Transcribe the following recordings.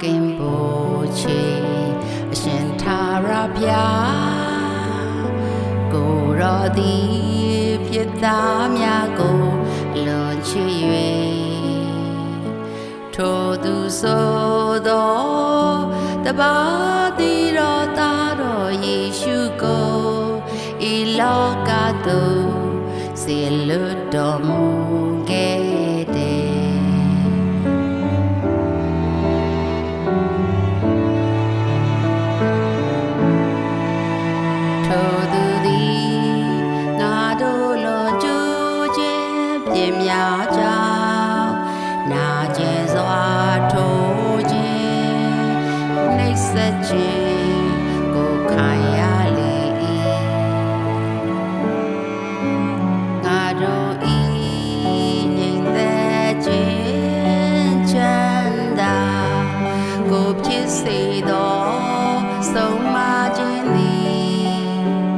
ကင်ဘိုချေအရှင်ထာရဗျာကိုရောသည်ဖြစ်သားများကိုလွန်ချစ်၍ထိုသူဆိုသောတပါးတိတော်သားတော်ယေရှုကိုဤလောကသို့စေလွတ်တော်မူခဲ့တယ်ထိုသူသည်ငါတို့လွန်ကျူးခြင်းပြင်းများကြောင့်နာကျင်စွာထိုးခြင်းနှိပ်စက်ခြင်းကိုခံရလေ၏ငါတို့ဤငြိမ်သက်ခြင်းချမ်းသာကိုဖြစ်စေသောဆုံးမခြင်းသည်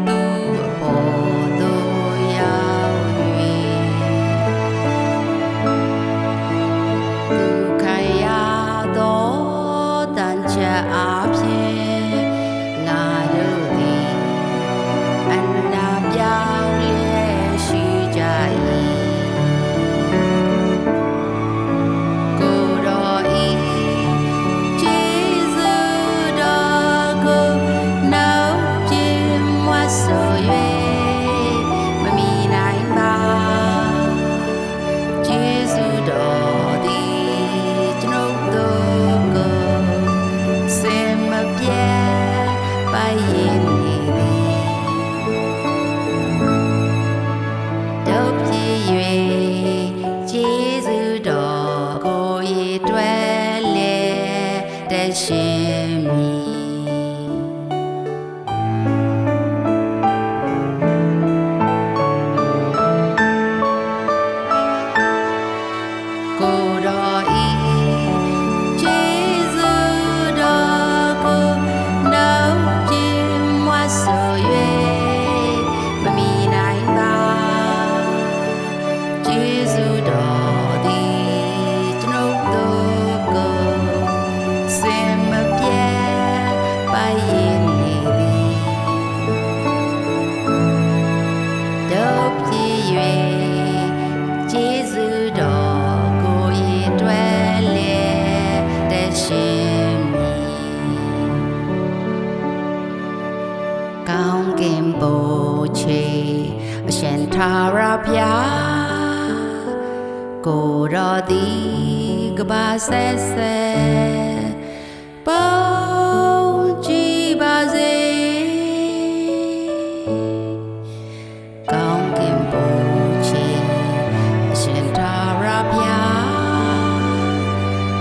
သူအပေါ်သို့ရောက်၍သူခံရသောတန်ချက်အားဖြင့်ငါတို့သည်အနာပြောင်းလျက်ရှိကြ၏ကိုယ်တော်ဤကျေးဇူးတော်ကိုနောက်ပြင်မွတ်ဆို၍မမီနိုင်ပါကျေးဇူးတော်သည်ကျွန်ုပ်တို့ကိုစင်မပြတ်ပိုင်ရင်နေသည်တို့ဖြစ်၍ကျေးဇူးတော်ကိုရည်တွဲလေတဲ့ရှင်မီကိုယ်တော်ဤကျေးဇူးတော်ကိုနောက်ပြင်မွတ်ဆို၍မမီနိုင်ပါကျေးဇူးတော်သည်ကျွန်ုပ်တို့ကိုစင်မပြတ်ပိုင်ရင်နေသည်တို့ဖြစ်၍ကျေးဇူးတော်ကိုရည်တွဲလေတဲ့ရှင်မီကောင်းကင်ဘိုချေအရှင်ထာရဗျာကိုယ်တော်သည်ကဘာဆက်ဆက်ပေါင်းကြည်ပါစေကောင်းကင်ဘိုချေအရှင်ထာရဗျာ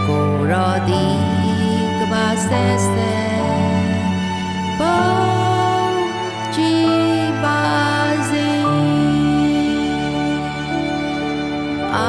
ကိုယ်တော်သည်ကဘာဆက်ဆက်ပေါင်းကြည်ပါစေအာ